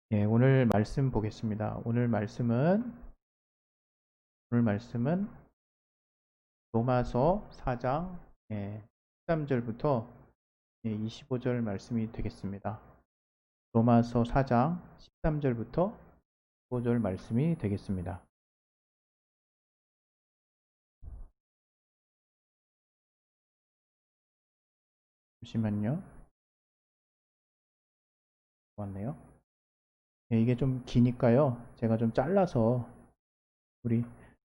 오늘 말씀 보겠습니다. 오늘 말씀은 로마서 4장 13절부터 25절 말씀이 되겠습니다. 로마서 4장 13절부터 15절 말씀이 되겠습니다. 잠시만요. 왔네요. 이게 좀 기니까요. 제가 좀 잘라서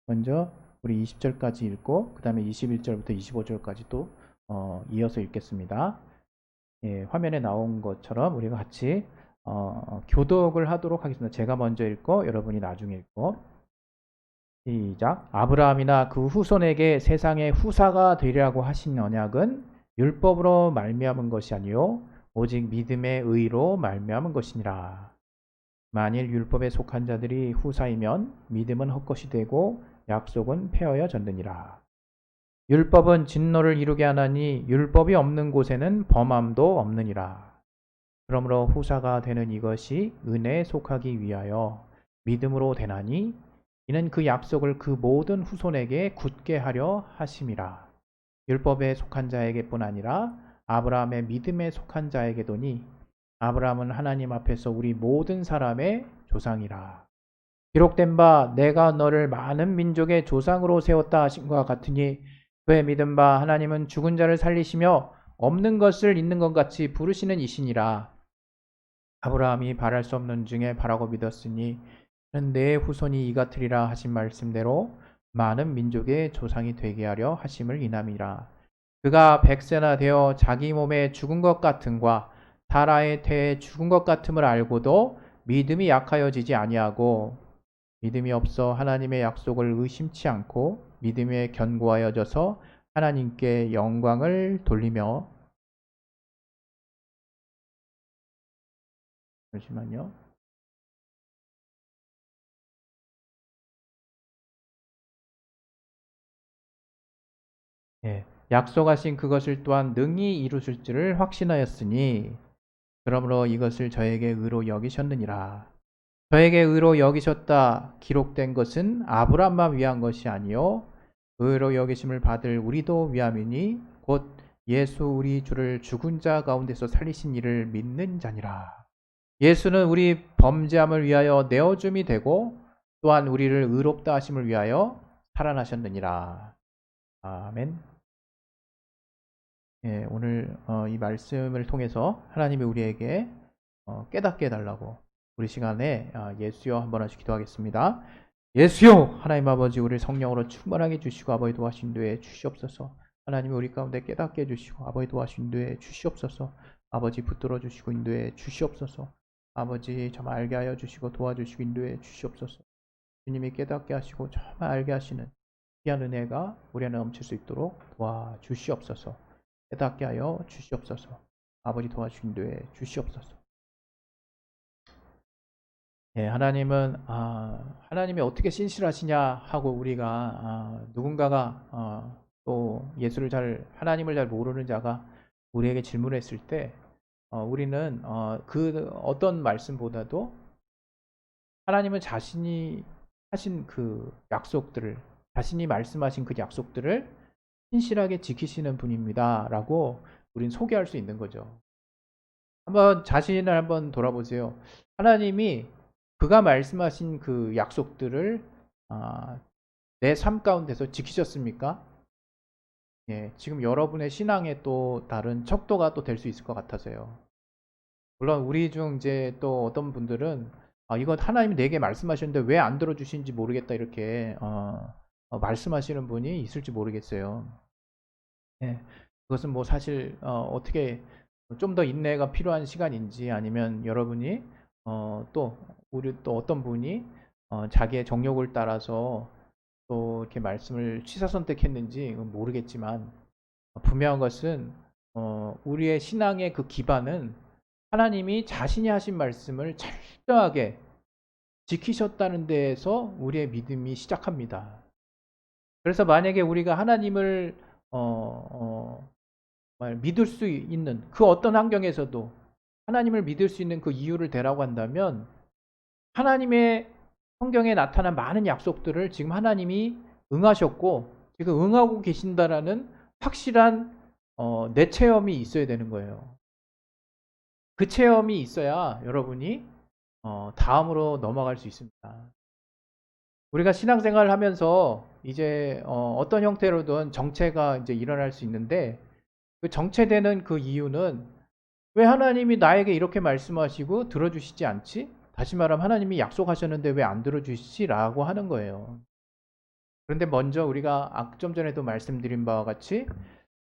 먼저 우리 20절까지 읽고 그 다음에 21절부터 25절까지 또 이어서 읽겠습니다. 화면에 나온 것처럼 우리가 같이 교독을 하도록 하겠습니다. 제가 먼저 읽고 여러분이 나중에 읽고. 시작. 아브라함이나 그 후손에게 세상의 후사가 되리라고 하신 언약은 율법으로 말미암은 것이 아니요 오직 믿음의 의로 말미암은 것이니라. 만일 율법에 속한 자들이 후사이면 믿음은 헛것이 되고 약속은 폐하여졌느니라. 율법은 진노를 이루게 하나니 율법이 없는 곳에는 범함도 없느니라. 그러므로 후사가 되는 이것이 은혜에 속하기 위하여 믿음으로 되나니 이는 그 약속을 그 모든 후손에게 굳게 하려 하심이라. 율법에 속한 자에게뿐 아니라 아브라함의 믿음에 속한 자에게도니 아브라함은 하나님 앞에서 우리 모든 사람의 조상이라. 기록된 바 내가 너를 많은 민족의 조상으로 세웠다 하신과 같으니 그의 믿은 바 하나님은 죽은 자를 살리시며 없는 것을 있는 것 같이 부르시는 이시니라. 아브라함이 바랄 수 없는 중에 바라고 믿었으니 내 후손이 이 같으리라 하신 말씀대로 많은 민족의 조상이 되게 하려 하심을 인함이라. 그가 100세나 되어 자기 몸에 죽은 것 같음과 사라의 태에 죽은 것 같음을 알고도 믿음이 약하여지지 아니하고 믿음이 없어 하나님의 약속을 의심치 않고 믿음에 견고하여져서 하나님께 영광을 돌리며. 잠시만요. 약속하신 그것을 또한 능히 이루실 줄을 확신하였으니 그러므로 이것을 저에게 의로 여기셨느니라. 저에게 의로 여기셨다 기록된 것은 아브라함만 위한 것이 아니요 의로 여기심을 받을 우리도 위함이니 곧 예수 우리 주를 죽은 자 가운데서 살리신 이를 믿는 자니라. 예수는 우리 범죄함을 위하여 내어줌이 되고 또한 우리를 의롭다 하심을 위하여 살아나셨느니라. 아멘. 오늘 이 말씀을 통해서 하나님이 우리에게 깨닫게 해달라고 우리 시간에 예수여 한번 하시 기도하겠습니다. 예수여 하나님 아버지 우리를 성령으로 충만하게 해주시고 아버지 도와주신 뒤에 주시옵소서. 하나님이 우리 가운데 깨닫게 해주시고 아버지 도와주신 뒤에 주시옵소서. 아버지 붙들어 주시고 인도해 주시옵소서. 아버지 정말 알게 하여 주시고 도와주시고 인도해 주시옵소서. 주님이 깨닫게 하시고 정말 알게 하시는 귀한 은혜가 우리 안에 넘칠 수 있도록 도와주시옵소서. 깨닫게 하여 주시옵소서. 아버지 도와주시기 인도해 주시옵소서. 하나님은 하나님이 어떻게 신실하시냐 하고 우리가 누군가가 또 하나님을 잘 모르는 자가 우리에게 질문했을 때 우리는 그 어떤 말씀보다도 하나님은 자신이 하신 그 약속들을, 자신이 말씀하신 그 약속들을 신실하게 지키시는 분입니다 라고 우린 소개할 수 있는 거죠. 한번 자신을 한번 돌아보세요. 하나님이 그가 말씀하신 그 약속들을 내 삶 가운데서 지키셨습니까? 지금 여러분의 신앙에 또 다른 척도가 또 될 수 있을 것 같아서요. 물론 우리 중 이제 또 어떤 분들은 이건 하나님이 내게 말씀하셨는데 왜 안 들어주시는지 모르겠다 이렇게 말씀하시는 분이 있을지 모르겠어요. 그것은 뭐 사실 어떻게 좀 더 인내가 필요한 시간인지 아니면 여러분이 우리 또 어떤 분이 자기의 정욕을 따라서 또 이렇게 말씀을 취사 선택했는지 모르겠지만 분명한 것은 우리의 신앙의 그 기반은 하나님이 자신이 하신 말씀을 철저하게 지키셨다는 데에서 우리의 믿음이 시작합니다. 그래서 만약에 우리가 하나님을 믿을 수 있는 그 어떤 환경에서도 하나님을 믿을 수 있는 그 이유를 대라고 한다면 하나님의 성경에 나타난 많은 약속들을 지금 하나님이 응하셨고 지금 응하고 계신다라는 확실한 내 체험이 있어야 되는 거예요. 그 체험이 있어야 여러분이 다음으로 넘어갈 수 있습니다. 우리가 신앙생활을 하면서 이제 어떤 형태로든 정체가 이제 일어날 수 있는데 그 정체되는 그 이유는 왜 하나님이 나에게 이렇게 말씀하시고 들어주시지 않지? 다시 말하면 하나님이 약속하셨는데 왜 안 들어주시지? 라고 하는 거예요. 그런데 먼저 우리가 좀 전에도 말씀드린 바와 같이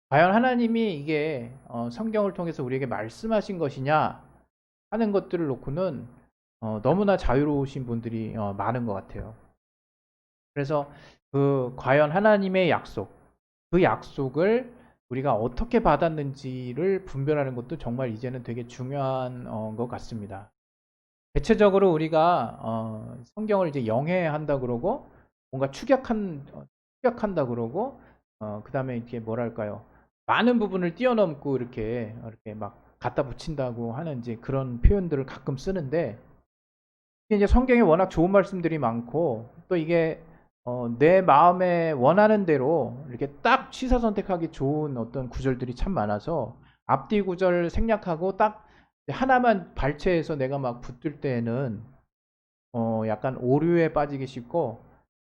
과연 하나님이 이게 성경을 통해서 우리에게 말씀하신 것이냐 하는 것들을 놓고는 너무나 자유로우신 분들이 많은 것 같아요. 그래서 그 과연 하나님의 약속, 그 약속을 우리가 어떻게 받았는지를 분별하는 것도 정말 이제는 되게 중요한 것 같습니다. 대체적으로 우리가 성경을 이제 영해한다 그러고 뭔가 축약한다 그러고 그 다음에 이렇게 뭐랄까요, 많은 부분을 뛰어넘고 이렇게 막 갖다 붙인다고 하는 이제 그런 표현들을 가끔 쓰는데 이제 성경에 워낙 좋은 말씀들이 많고 또 이게 내 마음에 원하는 대로 이렇게 딱 취사 선택하기 좋은 어떤 구절들이 참 많아서 앞뒤 구절 생략하고 딱 하나만 발췌해서 내가 막 붙들 때에는 약간 오류에 빠지기 쉽고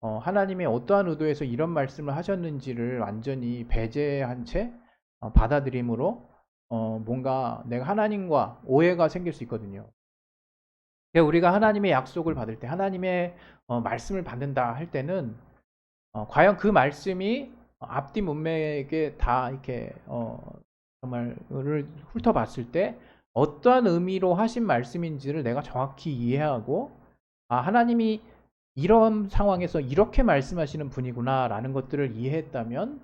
하나님이 어떠한 의도에서 이런 말씀을 하셨는지를 완전히 배제한 채 받아들임으로 뭔가 내가 하나님과 오해가 생길 수 있거든요. 우리가 하나님의 약속을 받을 때 하나님의 말씀을 받는다 할 때는 과연 그 말씀이 앞뒤 문맥에 다 이렇게 정말을 훑어봤을 때 어떠한 의미로 하신 말씀인지를 내가 정확히 이해하고 하나님이 이런 상황에서 이렇게 말씀하시는 분이구나 라는 것들을 이해했다면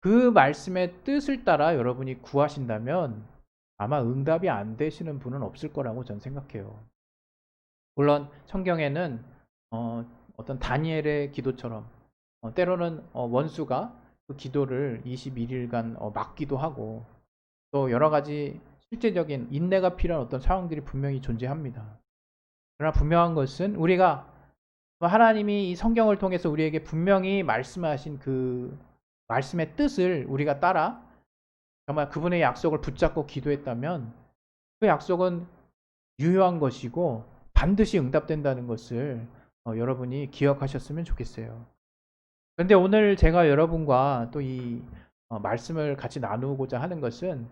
그 말씀의 뜻을 따라 여러분이 구하신다면 아마 응답이 안 되시는 분은 없을 거라고 저는 생각해요. 물론 성경에는 어떤 다니엘의 기도처럼 때로는 원수가 그 기도를 21일간 막기도 하고 또 여러 가지 실제적인 인내가 필요한 어떤 상황들이 분명히 존재합니다. 그러나 분명한 것은 우리가 하나님이 이 성경을 통해서 우리에게 분명히 말씀하신 그 말씀의 뜻을 우리가 따라 정말 그분의 약속을 붙잡고 기도했다면 그 약속은 유효한 것이고 반드시 응답된다는 것을 여러분이 기억하셨으면 좋겠어요. 그런데 오늘 제가 여러분과 또 이 말씀을 같이 나누고자 하는 것은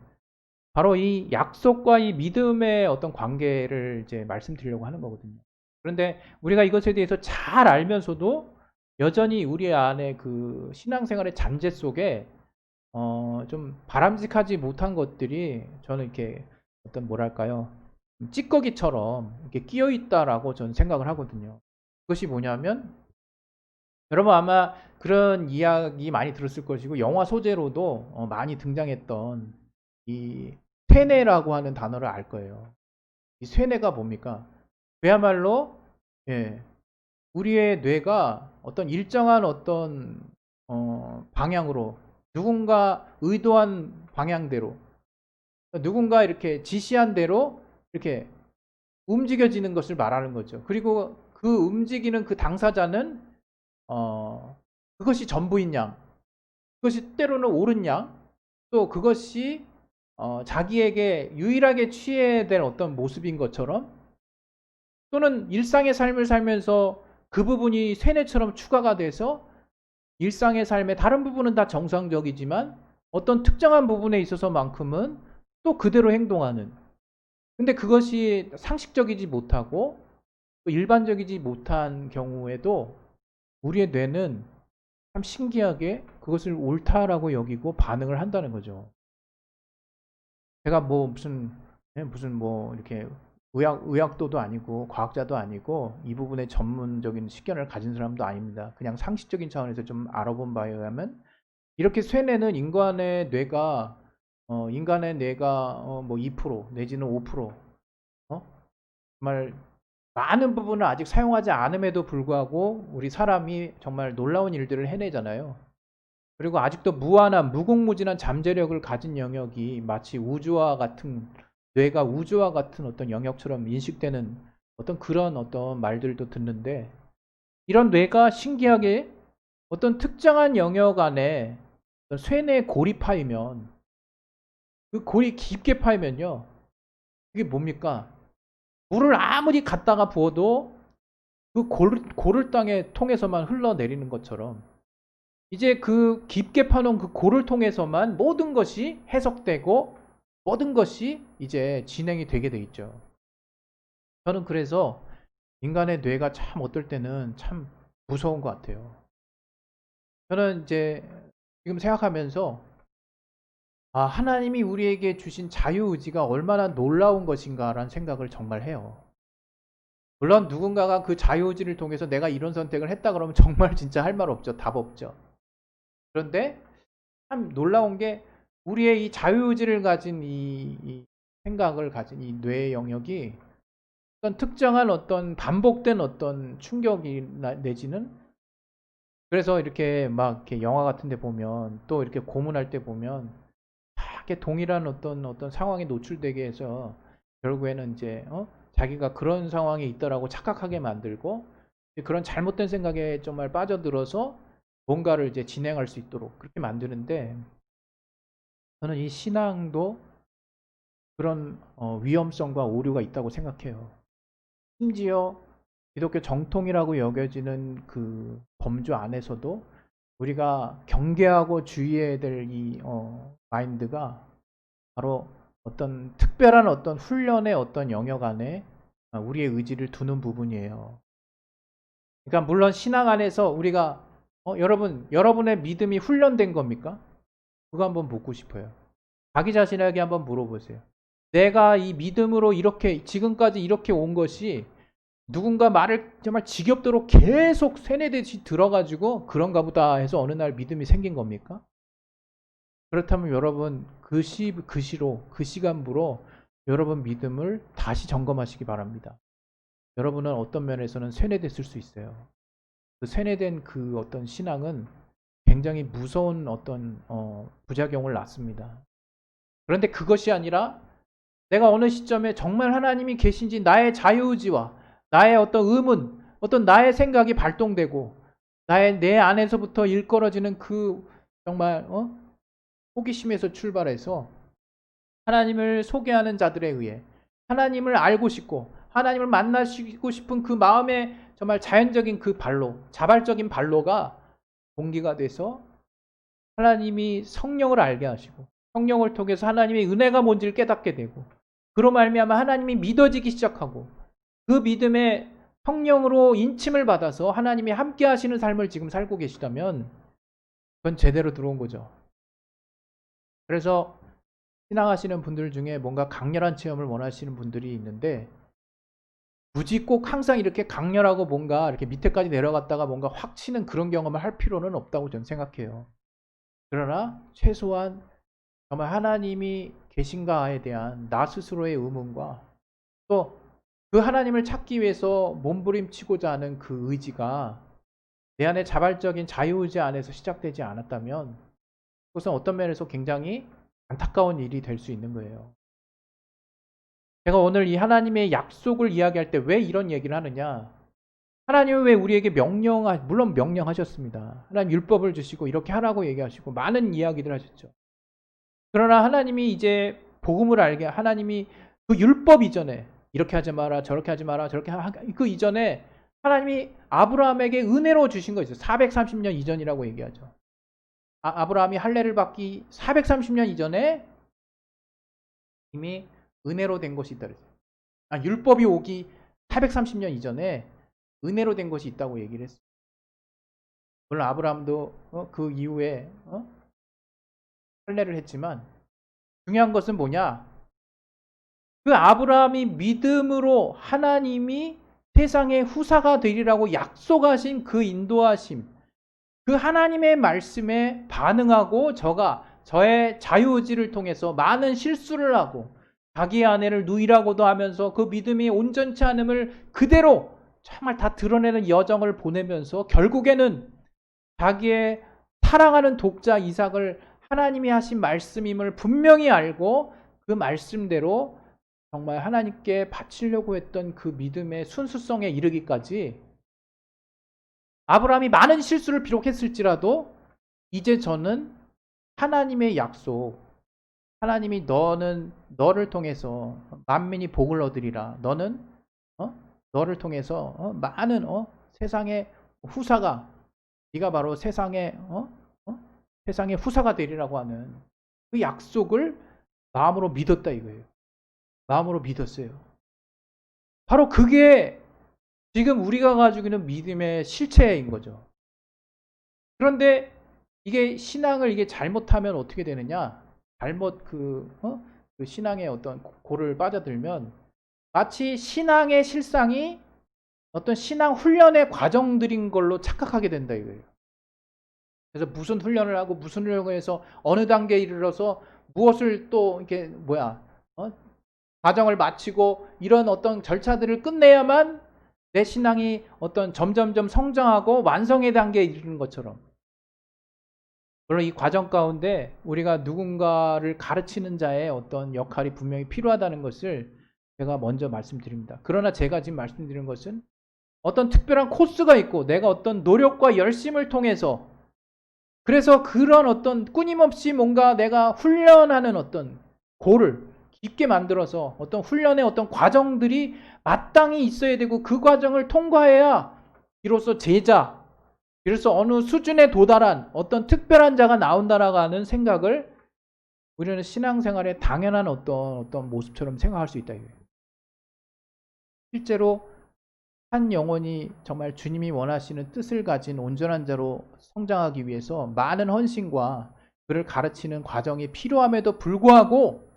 바로 이 약속과 이 믿음의 어떤 관계를 이제 말씀드리려고 하는 거거든요. 그런데 우리가 이것에 대해서 잘 알면서도 여전히 우리 안에 그 신앙생활의 잔재 속에 좀 바람직하지 못한 것들이 저는 이렇게 어떤 뭐랄까요, 찌꺼기처럼 이렇게 끼어 있다라고 저는 생각을 하거든요. 그것이 뭐냐면 여러분 아마 그런 이야기 많이 들었을 것이고 영화 소재로도 많이 등장했던 이 쇠뇌라고 하는 단어를 알 거예요. 이 쇠뇌가 뭡니까? 그야말로 우리의 뇌가 어떤 일정한 어떤 방향으로 누군가 의도한 방향대로 누군가 이렇게 지시한 대로 이렇게 움직여지는 것을 말하는 거죠. 그리고 그 움직이는 그 당사자는 그것이 전부인 양, 그것이 때로는 옳은 양, 또 그것이 자기에게 유일하게 취해야 될 어떤 모습인 것처럼 또는 일상의 삶을 살면서 그 부분이 쇠뇌처럼 추가가 돼서 일상의 삶의 다른 부분은 다 정상적이지만 어떤 특정한 부분에 있어서만큼은 또 그대로 행동하는, 근데 그것이 상식적이지 못하고 일반적이지 못한 경우에도 우리의 뇌는 참 신기하게 그것을 옳다라고 여기고 반응을 한다는 거죠. 제가 무슨 이렇게 의학도도 아니고 과학자도 아니고 이 부분에 전문적인 식견을 가진 사람도 아닙니다. 그냥 상식적인 차원에서 좀 알아본 바에 의하면 이렇게 쇠뇌는 인간의 뇌가 2% 내지는 5% 정말 많은 부분을 아직 사용하지 않음에도 불구하고 우리 사람이 정말 놀라운 일들을 해내잖아요. 그리고 아직도 무한한 무궁무진한 잠재력을 가진 영역이 마치 우주와 같은 뇌가 우주와 같은 어떤 영역처럼 인식되는 어떤 그런 어떤 말들도 듣는데, 이런 뇌가 신기하게 어떤 특정한 영역 안에 어떤 쇠뇌 골이 파이면, 그 골이 깊게 파이면요, 그게 뭡니까? 물을 아무리 갖다가 부어도 그 골을 땅에 통해서만 흘러내리는 것처럼, 이제 그 깊게 파놓은 그 골을 통해서만 모든 것이 해석되고 모든 것이 이제 진행이 되게 돼 있죠. 저는 그래서 인간의 뇌가 참 어떨 때는 참 무서운 것 같아요. 저는 이제 지금 생각하면서, 하나님이 우리에게 주신 자유의지가 얼마나 놀라운 것인가라는 생각을 정말 해요. 물론 누군가가 그 자유의지를 통해서 내가 이런 선택을 했다 그러면 정말 진짜 할 말 없죠. 답 없죠. 그런데 참 놀라운 게, 우리의 이 자유의지를 가진 이 생각을 가진 이 뇌의 영역이 어떤 특정한 어떤 반복된 어떤 충격이 내지는, 그래서 이렇게 막 이렇게 영화 같은 데 보면, 또 이렇게 고문할 때 보면 다 이렇게 동일한 어떤 상황에 노출되게 해서 결국에는 이제 자기가 그런 상황에 있다라고 착각하게 만들고, 그런 잘못된 생각에 정말 빠져들어서 뭔가를 이제 진행할 수 있도록 그렇게 만드는데, 저는 이 신앙도 그런 위험성과 오류가 있다고 생각해요. 심지어 기독교 정통이라고 여겨지는 그 범주 안에서도 우리가 경계하고 주의해야 될 이 마인드가 바로 어떤 특별한 어떤 훈련의 어떤 영역 안에 우리의 의지를 두는 부분이에요. 그러니까 물론 신앙 안에서 우리가 여러분의 믿음이 훈련된 겁니까? 그거 한번 묻고 싶어요. 자기 자신에게 한번 물어보세요. 내가 이 믿음으로 이렇게 지금까지 이렇게 온 것이 누군가 말을 정말 지겹도록 계속 세뇌듯이 들어가지고 그런가 보다 해서 어느 날 믿음이 생긴 겁니까? 그렇다면 여러분 그 시간부로 여러분 믿음을 다시 점검하시기 바랍니다. 여러분은 어떤 면에서는 세뇌됐을 수 있어요. 그 세뇌된 그 어떤 신앙은 굉장히 무서운 어떤 부작용을 낳습니다. 그런데 그것이 아니라 내가 어느 시점에 정말 하나님이 계신지 나의 자유의지와 나의 어떤 의문, 어떤 나의 생각이 발동되고 내 안에서부터 일컬어지는 그 정말 호기심에서 출발해서 하나님을 소개하는 자들에 의해 하나님을 알고 싶고 하나님을 만나시고 싶은 그 마음의 정말 자연적인 그 발로, 자발적인 발로가 동기가 돼서 하나님이 성령을 알게 하시고 성령을 통해서 하나님의 은혜가 뭔지를 깨닫게 되고, 그로 말미암아 하나님이 믿어지기 시작하고 그 믿음에 성령으로 인침을 받아서 하나님이 함께 하시는 삶을 지금 살고 계시다면 그건 제대로 들어온 거죠. 그래서 신앙하시는 분들 중에 뭔가 강렬한 체험을 원하시는 분들이 있는데, 굳이 꼭 항상 이렇게 강렬하고 뭔가 이렇게 밑에까지 내려갔다가 뭔가 확 치는 그런 경험을 할 필요는 없다고 저는 생각해요. 그러나 최소한 정말 하나님이 계신가에 대한 나 스스로의 의문과 또 그 하나님을 찾기 위해서 몸부림치고자 하는 그 의지가 내 안에 자발적인 자유의지 안에서 시작되지 않았다면 그것은 어떤 면에서 굉장히 안타까운 일이 될 수 있는 거예요. 제가 오늘 이 하나님의 약속을 이야기할 때 왜 이런 얘기를 하느냐, 하나님은 왜 우리에게 물론 명령하셨습니다. 하나님 율법을 주시고 이렇게 하라고 얘기하시고 많은 이야기들 하셨죠. 그러나 하나님이 이제 복음을 알게, 하나님이 그 율법 이전에 이렇게 하지 마라, 저렇게 하지 마라, 저렇게 그 이전에 하나님이 아브라함에게 은혜로 주신 거 있어요. 430년 이전이라고 얘기하죠. 아브라함이 할례를 받기 430년 이전에 이미 은혜로 된 것이 있다 그랬어요. 율법이 오기 430년 이전에 은혜로 된 것이 있다고 얘기를 했어요. 물론 아브라함도 그 이후에 할례를 했지만 중요한 것은 뭐냐? 그 아브라함이 믿음으로 하나님이 세상의 후사가 되리라고 약속하신 그 인도하심, 그 하나님의 말씀에 반응하고 저의 자유의지를 통해서 많은 실수를 하고 자기의 아내를 누이라고도 하면서 그 믿음이 온전치 않음을 그대로 정말 다 드러내는 여정을 보내면서 결국에는 자기의 사랑하는 독자 이삭을 하나님이 하신 말씀임을 분명히 알고 그 말씀대로 정말 하나님께 바치려고 했던 그 믿음의 순수성에 이르기까지 아브라함이 많은 실수를 비록했을지라도 이제 저는 하나님의 약속, 하나님이 너를 통해서 만민이 복을 얻으리라. 너는 너를 통해서 많은 세상의 후사가, 네가 바로 세상의 후사가 되리라고 하는 그 약속을 마음으로 믿었다 이거예요. 마음으로 믿었어요. 바로 그게 지금 우리가 가지고 있는 믿음의 실체인 거죠. 그런데 이게 신앙을 이게 잘못하면 어떻게 되느냐? 잘못 그 신앙의 어떤 고를 빠져들면 마치 신앙의 실상이 어떤 신앙 훈련의 과정들인 걸로 착각하게 된다 이거예요. 그래서 무슨 훈련을 하고 무슨 훈련을 해서 어느 단계에 이르러서 무엇을 또 이렇게 과정을 마치고 이런 어떤 절차들을 끝내야만 내 신앙이 어떤 점점점 성장하고 완성의 단계에 이르는 것처럼, 물론 이 과정 가운데 우리가 누군가를 가르치는 자의 어떤 역할이 분명히 필요하다는 것을 제가 먼저 말씀드립니다. 그러나 제가 지금 말씀드리는 것은 어떤 특별한 코스가 있고 내가 어떤 노력과 열심을 통해서, 그래서 그런 어떤 끊임없이 뭔가 내가 훈련하는 어떤 고를 깊게 만들어서 어떤 훈련의 어떤 과정들이 마땅히 있어야 되고 그 과정을 통과해야 비로소 제자, 그래서 어느 수준에 도달한 어떤 특별한 자가 나온다라고 하는 생각을 우리는 신앙생활의 당연한 어떤 모습처럼 생각할 수 있다. 실제로 한 영혼이 정말 주님이 원하시는 뜻을 가진 온전한 자로 성장하기 위해서 많은 헌신과 그를 가르치는 과정이 필요함에도 불구하고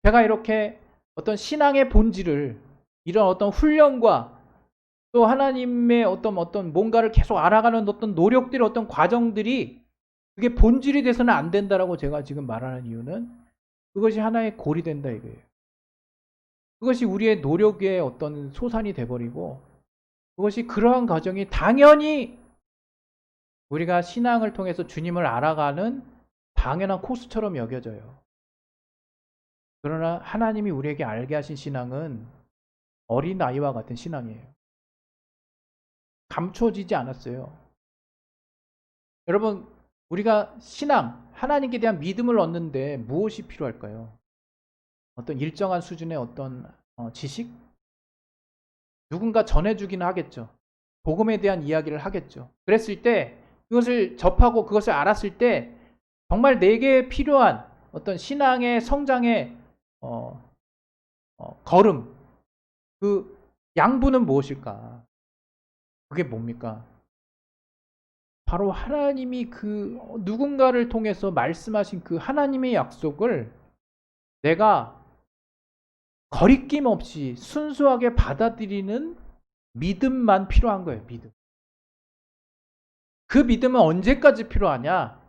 제가 이렇게 어떤 신앙의 본질을 이런 어떤 훈련과 또 하나님의 어떤 뭔가를 계속 알아가는 어떤 노력들, 어떤 과정들이 그게 본질이 돼서는 안 된다라고 제가 지금 말하는 이유는 그것이 하나의 골이 된다 이거예요. 그것이 우리의 노력의 어떤 소산이 돼버리고 그것이 그러한 과정이 당연히 우리가 신앙을 통해서 주님을 알아가는 당연한 코스처럼 여겨져요. 그러나 하나님이 우리에게 알게 하신 신앙은 어린아이와 같은 신앙이에요. 감춰지지 않았어요. 여러분, 우리가 신앙, 하나님께 대한 믿음을 얻는데 무엇이 필요할까요? 어떤 일정한 수준의 어떤 지식? 누군가 전해주기는 하겠죠. 복음에 대한 이야기를 하겠죠. 그랬을 때 그것을 접하고 그것을 알았을 때 정말 내게 필요한 어떤 신앙의 성장의 걸음, 그 양분은 무엇일까? 그게 뭡니까? 바로 하나님이 그 누군가를 통해서 말씀하신 그 하나님의 약속을 내가 거리낌 없이 순수하게 받아들이는 믿음만 필요한 거예요. 믿음. 그 믿음은 언제까지 필요하냐?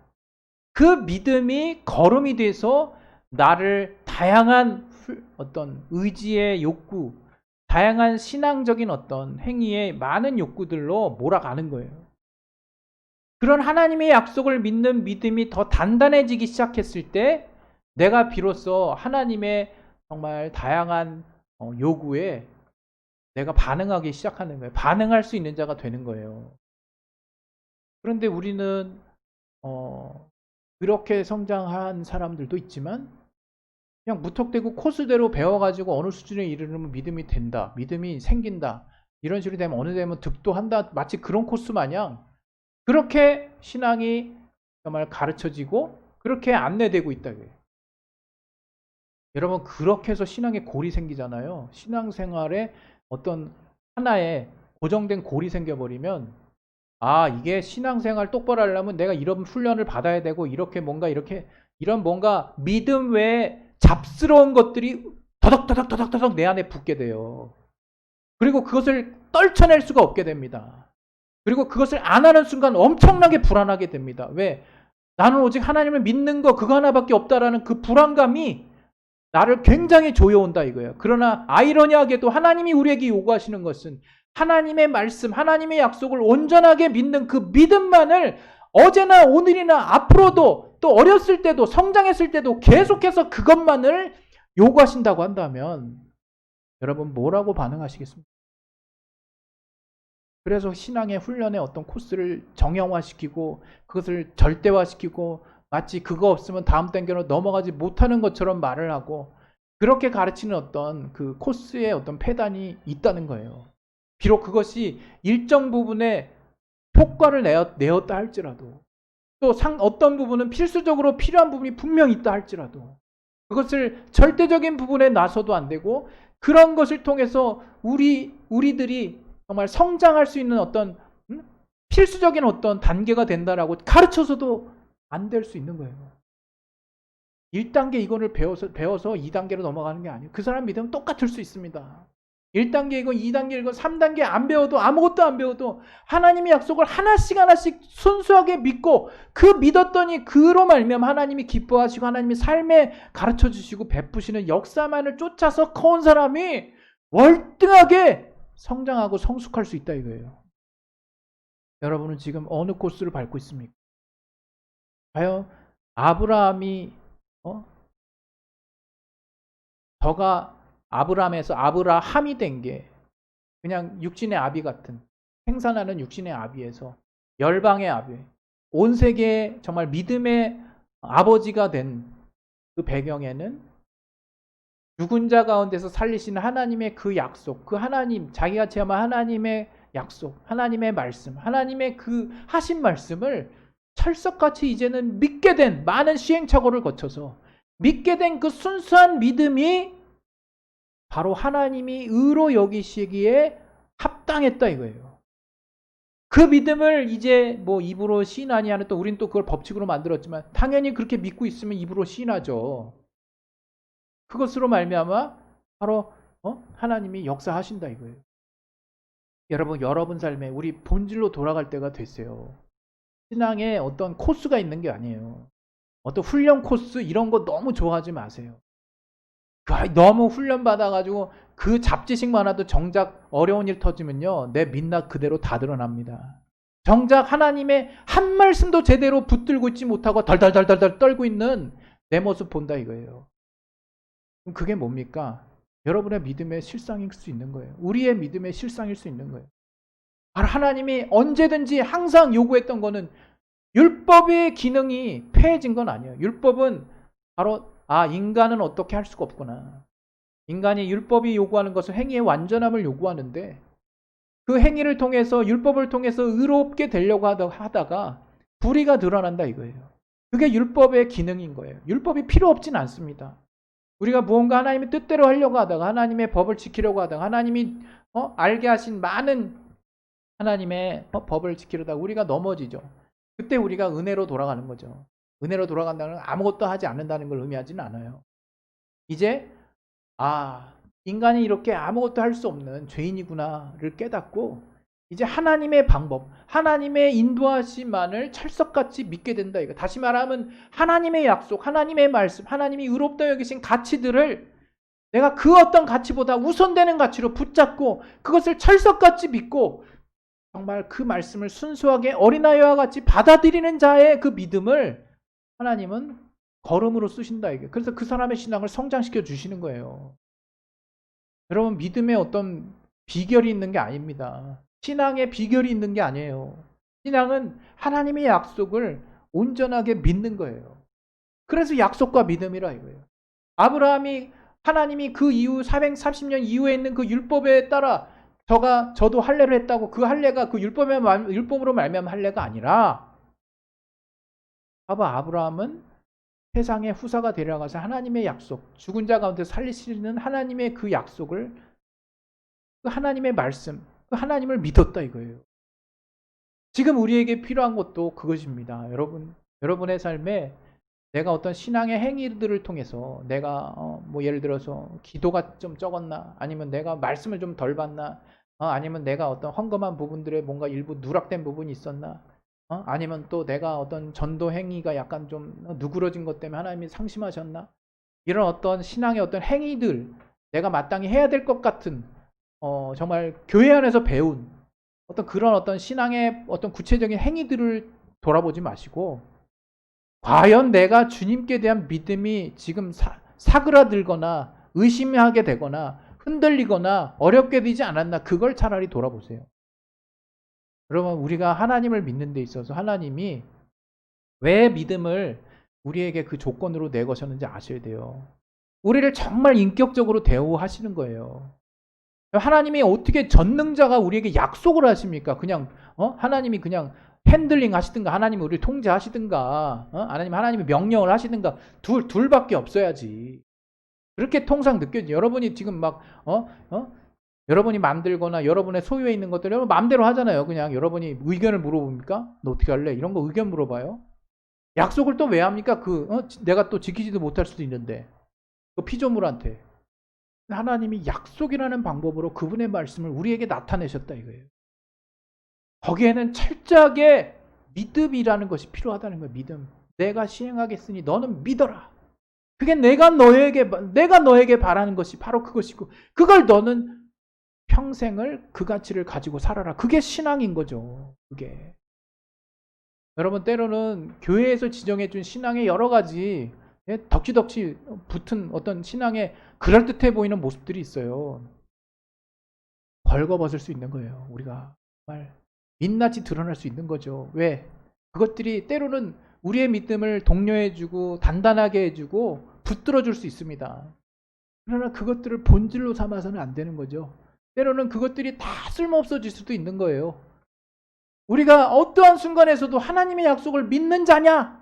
그 믿음이 걸음이 돼서 나를 다양한 어떤 의지의 욕구, 다양한 신앙적인 어떤 행위의 많은 욕구들로 몰아가는 거예요. 그런 하나님의 약속을 믿는 믿음이 더 단단해지기 시작했을 때 내가 비로소 하나님의 정말 다양한 요구에 내가 반응하기 시작하는 거예요. 반응할 수 있는 자가 되는 거예요. 그런데 우리는 그렇게 성장한 사람들도 있지만 그냥 무턱대고 코스대로 배워가지고 어느 수준에 이르면 믿음이 된다, 믿음이 생긴다, 이런 식으로 되면 어느 되면 득도한다, 마치 그런 코스 마냥 그렇게 신앙이 정말 가르쳐지고 그렇게 안내되고 있다. 여러분, 그렇게 해서 신앙에 골이 생기잖아요. 신앙생활에 어떤 하나의 고정된 골이 생겨버리면 이게 신앙생활 똑바로 하려면 내가 이런 훈련을 받아야 되고 이렇게 뭔가 이런 뭔가 믿음 외에 잡스러운 것들이 더덕더덕 내 안에 붙게 돼요. 그리고 그것을 떨쳐낼 수가 없게 됩니다. 그리고 그것을 안 하는 순간 엄청나게 불안하게 됩니다. 왜? 나는 오직 하나님을 믿는 거 그거 하나밖에 없다라는 그 불안감이 나를 굉장히 조여온다 이거예요. 그러나 아이러니하게도 하나님이 우리에게 요구하시는 것은 하나님의 말씀, 하나님의 약속을 온전하게 믿는 그 믿음만을 어제나 오늘이나 앞으로도 또 어렸을 때도 성장했을 때도 계속해서 그것만을 요구하신다고 한다면 여러분 뭐라고 반응하시겠습니까? 그래서 신앙의 훈련의 어떤 코스를 정형화시키고 그것을 절대화시키고 마치 그거 없으면 다음 단계로 넘어가지 못하는 것처럼 말을 하고 그렇게 가르치는 어떤 그 코스의 어떤 패단이 있다는 거예요. 비록 그것이 일정 부분의 효과를 내었다 할지라도 또 어떤 부분은 필수적으로 필요한 부분이 분명히 있다 할지라도 그것을 절대적인 부분에 나서도 안 되고 그런 것을 통해서 우리들이 정말 성장할 수 있는 어떤 필수적인 어떤 단계가 된다라고 가르쳐서도 안 될 수 있는 거예요. 1단계 이거를 배워서 2단계로 넘어가는 게 아니에요. 그 사람 믿으면 똑같을 수 있습니다. 1단계 이거 2단계 이거 3단계 안 배워도 아무것도 안 배워도 하나님의 약속을 하나씩 순수하게 믿고 그 믿었더니 그로 말미암아 하나님이 기뻐하시고 하나님이 삶에 가르쳐 주시고 베푸시는 역사만을 쫓아서 커온 사람이 월등하게 성장하고 성숙할 수 있다 이거예요. 여러분은 지금 어느 코스를 밟고 있습니까? 과연 아브라함이 저가 아브라함에서 아브라함이 된 게 그냥 육신의 아비 같은 생산하는 육신의 아비에서 열방의 아비, 온 세계의 정말 믿음의 아버지가 된 그 배경에는 죽은 자 가운데서 살리시는 하나님의 그 약속, 그 하나님, 자기가 체험한 하나님의 약속, 하나님의 말씀, 하나님의 그 하신 말씀을 철석같이 이제는 믿게 된 많은 시행착오를 거쳐서 믿게 된 그 순수한 믿음이 바로 하나님이 의로 여기시기에 합당했다 이거예요. 그 믿음을 이제 뭐 입으로 시인하니 하는 또 우린 또 그걸 법칙으로 만들었지만 당연히 그렇게 믿고 있으면 입으로 시인하죠. 그것으로 말미암아 바로 하나님이 역사하신다 이거예요. 여러분 삶에 우리 본질로 돌아갈 때가 됐어요. 신앙에 어떤 코스가 있는 게 아니에요. 어떤 훈련 코스 이런 거 너무 좋아하지 마세요. 너무 훈련 받아가지고 그 잡지식만 하도 정작 어려운 일 터지면요 내 민낯 그대로 다 드러납니다. 정작 하나님의 한 말씀도 제대로 붙들고 있지 못하고 덜덜덜덜 떨고 있는 내 모습 본다 이거예요. 그럼 그게 뭡니까? 여러분의 믿음의 실상일 수 있는 거예요. 우리의 믿음의 실상일 수 있는 거예요. 하나님이 언제든지 항상 요구했던 거는 율법의 기능이 폐해진 건 아니에요. 율법은 바로 인간은 어떻게 할 수가 없구나. 인간이 율법이 요구하는 것은 행위의 완전함을 요구하는데 그 행위를 통해서 율법을 통해서 의롭게 되려고 하다가 불의가 드러난다 이거예요. 그게 율법의 기능인 거예요. 율법이 필요 없진 않습니다. 우리가 무언가 하나님의 뜻대로 하려고 하다가 하나님의 법을 지키려고 하다가 하나님이 알게 하신 많은 하나님의 법을 지키려다가 우리가 넘어지죠. 그때 우리가 은혜로 돌아가는 거죠. 은혜로 돌아간다는 건 아무것도 하지 않는다는 걸 의미하지는 않아요. 이제 인간이 이렇게 아무것도 할 수 없는 죄인이구나를 깨닫고 이제 하나님의 방법, 하나님의 인도하심만을 철석같이 믿게 된다. 이거 다시 말하면 하나님의 약속, 하나님의 말씀, 하나님이 의롭다 여기신 가치들을 내가 그 어떤 가치보다 우선되는 가치로 붙잡고 그것을 철석같이 믿고 정말 그 말씀을 순수하게 어린아이와 같이 받아들이는 자의 그 믿음을 하나님은 걸음으로 쓰신다 이게. 그래서 그 사람의 신앙을 성장시켜 주시는 거예요. 여러분 믿음에 어떤 비결이 있는 게 아닙니다. 신앙에 비결이 있는 게 아니에요. 신앙은 하나님의 약속을 온전하게 믿는 거예요. 그래서 약속과 믿음이라 이거예요. 아브라함이 하나님이 그 이후 430년 이후에 있는 그 율법에 따라 저도 할례를 했다고 그 할례가 그 율법으로 말미암은 할례가 아니라 아브라함은 세상의 후사가 되려가서 하나님의 약속, 죽은 자 가운데 살리시는 하나님의 그 약속을 그 하나님의 말씀, 그 하나님을 믿었다 이거예요. 지금 우리에게 필요한 것도 그것입니다. 여러분의 삶에 내가 어떤 신앙의 행위들을 통해서 내가 뭐 예를 들어서 기도가 좀 적었나, 아니면 내가 말씀을 좀 덜 받나, 아니면 내가 어떤 헝금한 부분들에 뭔가 일부 누락된 부분이 있었나, 아니면 또 내가 어떤 전도 행위가 약간 좀 누그러진 것 때문에 하나님이 상심하셨나, 이런 어떤 신앙의 어떤 행위들, 내가 마땅히 해야 될 것 같은 정말 교회 안에서 배운 그런 어떤 신앙의 어떤 구체적인 행위들을 돌아보지 마시고 과연 내가 주님께 대한 믿음이 지금 사그라들거나 의심하게 되거나 흔들리거나 어렵게 되지 않았나, 그걸 차라리 돌아보세요. 여러분, 우리가 하나님을 믿는 데 있어서 하나님이 왜 믿음을 우리에게 그 조건으로 내거셨는지 아셔야 돼요. 우리를 정말 인격적으로 대우하시는 거예요. 하나님이 어떻게 전능자가 우리에게 약속을 하십니까? 그냥 하나님이 그냥 핸들링 하시든가, 하나님이 우리를 통제하시든가, 하나님이 명령을 하시든가, 둘밖에 없어야지. 그렇게 통상 느껴져요. 여러분이 지금 막 여러분이 만들거나 여러분의 소유에 있는 것들 여러분 마음대로 하잖아요. 그냥 여러분이 의견을 물어봅니까? 너 어떻게 할래? 이런 거 의견 물어봐요. 약속을 또 왜 합니까? 내가 또 지키지도 못할 수도 있는데. 그 피조물한테. 하나님이 약속이라는 방법으로 그분의 말씀을 우리에게 나타내셨다 이거예요. 거기에는 철저하게 믿음이라는 것이 필요하다는 거예요. 믿음. 내가 시행하겠으니 너는 믿어라. 그게 내가 너에게 바라는 것이 바로 그것이고, 그걸 너는 평생을 그 가치를 가지고 살아라. 그게 신앙인 거죠. 그게. 여러분, 때로는 교회에서 지정해 준 신앙의 여러 가지 덕지덕지 붙은 어떤 신앙의 그럴듯해 보이는 모습들이 있어요. 벌거벗을 수 있는 거예요. 우리가 정말 민낯이 드러날 수 있는 거죠. 왜? 그것들이 때로는 우리의 믿음을 독려해주고 단단하게 해주고 붙들어줄 수 있습니다. 그러나 그것들을 본질로 삼아서는 안 되는 거죠. 때로는 그것들이 다 쓸모없어질 수도 있는 거예요. 우리가 어떠한 순간에서도 하나님의 약속을 믿는 자냐?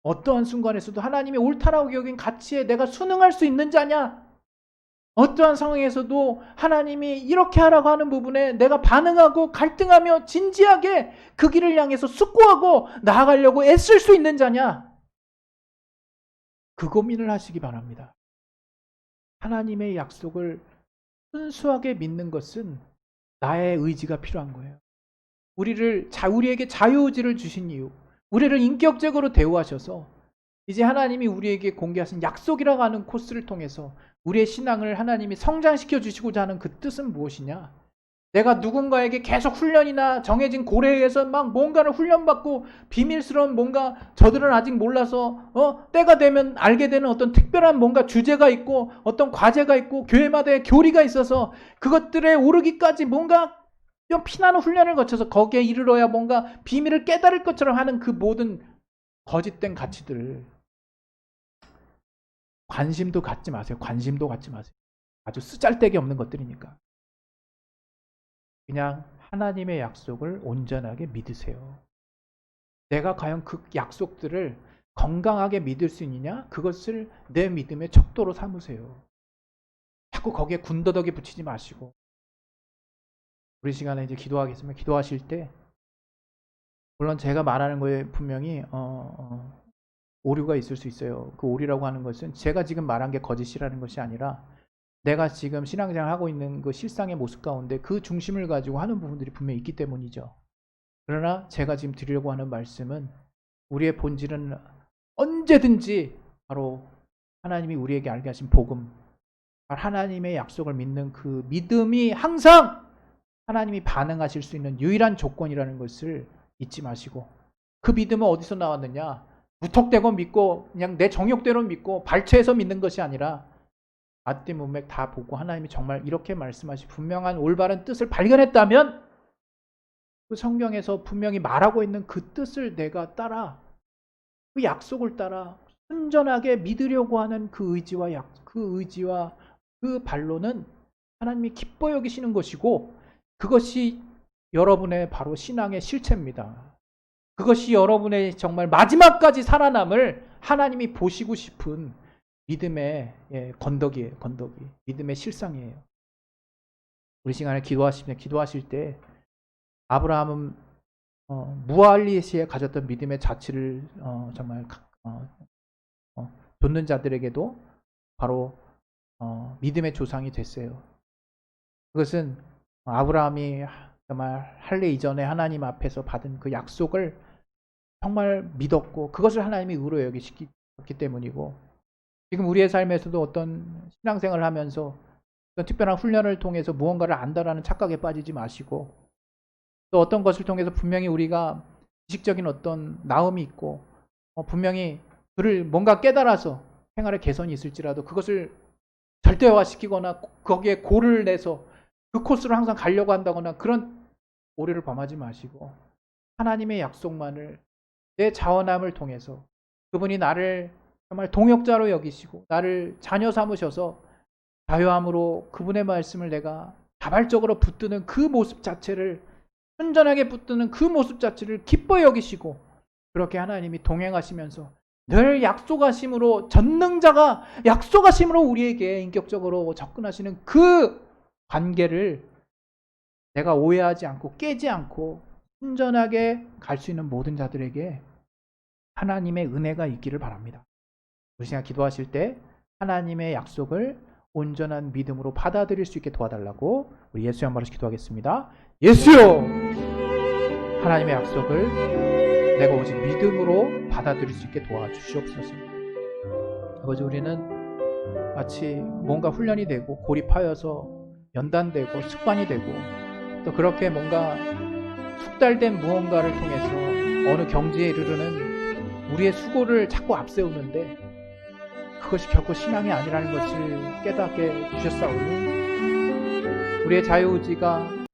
어떠한 순간에서도 하나님이 옳다라고 여긴 가치에 내가 순응할 수 있는 자냐? 어떠한 상황에서도 하나님이 이렇게 하라고 하는 부분에 내가 반응하고 갈등하며 진지하게 그 길을 향해서 숙고하고 나아가려고 애쓸 수 있는 자냐? 그 고민을 하시기 바랍니다. 하나님의 약속을 순수하게 믿는 것은 나의 의지가 필요한 거예요. 우리에게 자유의지를 주신 이유, 우리를 인격적으로 대우하셔서 이제 하나님이 우리에게 공개하신 약속이라고 하는 코스를 통해서 우리의 신앙을 하나님이 성장시켜 주시고자 하는 그 뜻은 무엇이냐? 내가 누군가에게 계속 훈련이나 정해진 고래에서 막 뭔가를 훈련받고 비밀스러운 뭔가 저들은 아직 몰라서 때가 되면 알게 되는 어떤 특별한 뭔가 주제가 있고 어떤 과제가 있고 교회마다의 교리가 있어서 그것들에 오르기까지 뭔가 좀 피나는 훈련을 거쳐서 거기에 이르러야 뭔가 비밀을 깨달을 것처럼 하는 그 모든 거짓된 가치들을 관심도 갖지 마세요. 관심도 갖지 마세요. 아주 쓰잘데기 없는 것들이니까. 그냥 하나님의 약속을 온전하게 믿으세요. 내가 과연 그 약속들을 건강하게 믿을 수 있느냐? 그것을 내 믿음의 척도로 삼으세요. 자꾸 거기에 군더더기 붙이지 마시고. 우리 시간에 이제 기도하겠습니다. 기도하실 때 물론 제가 말하는 거에 분명히 오류가 있을 수 있어요. 그 오류라고 하는 것은 제가 지금 말한 게 거짓이라는 것이 아니라 내가 지금 신앙생활 하고 있는 그 실상의 모습 가운데 그 중심을 가지고 하는 부분들이 분명히 있기 때문이죠. 그러나 제가 지금 드리려고 하는 말씀은 우리의 본질은 언제든지 바로 하나님이 우리에게 알게 하신 복음, 하나님의 약속을 믿는 그 믿음이 항상 하나님이 반응하실 수 있는 유일한 조건이라는 것을 잊지 마시고, 그 믿음은 어디서 나왔느냐? 무턱대고 믿고 그냥 내 정욕대로 믿고 발췌해서 믿는 것이 아니라 앞뒤 문맥 다 보고 하나님이 정말 이렇게 말씀하신 분명한 올바른 뜻을 발견했다면 그 성경에서 분명히 말하고 있는 그 뜻을 내가 따라 그 약속을 따라 순전하게 믿으려고 하는 그 의지와 그 반론은 하나님이 기뻐 여기시는 것이고, 그것이 여러분의 바로 신앙의 실체입니다. 그것이 여러분의 정말 마지막까지 살아남을 하나님이 보시고 싶은 믿음의 건더기예요. 건더기. 믿음의 실상이에요. 우리 시간에 기도하실 때 아브라함은 무알리시에 가졌던 믿음의 자취를 정말 돋는 자들에게도 바로 믿음의 조상이 됐어요. 그것은 아브라함이 정말 할례 이전에 하나님 앞에서 받은 그 약속을 정말 믿었고 그것을 하나님이 의로 여기셨기 때문이고, 지금 우리의 삶에서도 어떤 신앙생활을 하면서 어떤 특별한 훈련을 통해서 무언가를 안다라는 착각에 빠지지 마시고, 또 어떤 것을 통해서 분명히 우리가 지식적인 어떤 나음이 있고 분명히 그를 뭔가 깨달아서 생활의 개선이 있을지라도 그것을 절대화시키거나 거기에 골을 내서 그 코스로 항상 가려고 한다거나 그런 오류를 범하지 마시고 하나님의 약속만을 내 자원함을 통해서 그분이 나를 정말 동역자로 여기시고 나를 자녀 삼으셔서 자유함으로 그분의 말씀을 내가 자발적으로 붙드는 그 모습 자체를, 순전하게 붙드는 그 모습 자체를 기뻐 여기시고, 그렇게 하나님이 동행하시면서 늘 약속하심으로, 전능자가 약속하심으로 우리에게 인격적으로 접근하시는 그 관계를 내가 오해하지 않고 깨지 않고 순전하게 갈 수 있는 모든 자들에게 하나님의 은혜가 있기를 바랍니다. 우리 시간 기도하실 때 하나님의 약속을 온전한 믿음으로 받아들일 수 있게 도와달라고 우리 예수의 한 말로 기도하겠습니다. 예수여, 하나님의 약속을 내가 오직 믿음으로 받아들일 수 있게 도와주시옵소서. 아버지, 우리는 마치 뭔가 훈련이 되고 고립하여서 연단되고 습관이 되고 또 그렇게 뭔가 숙달된 무언가를 통해서 어느 경지에 이르르는 우리의 수고를 자꾸 앞세우는데 그것이 결코 신앙이 아니라는 것을 깨닫게 주셨사오니 우리의 자유의지가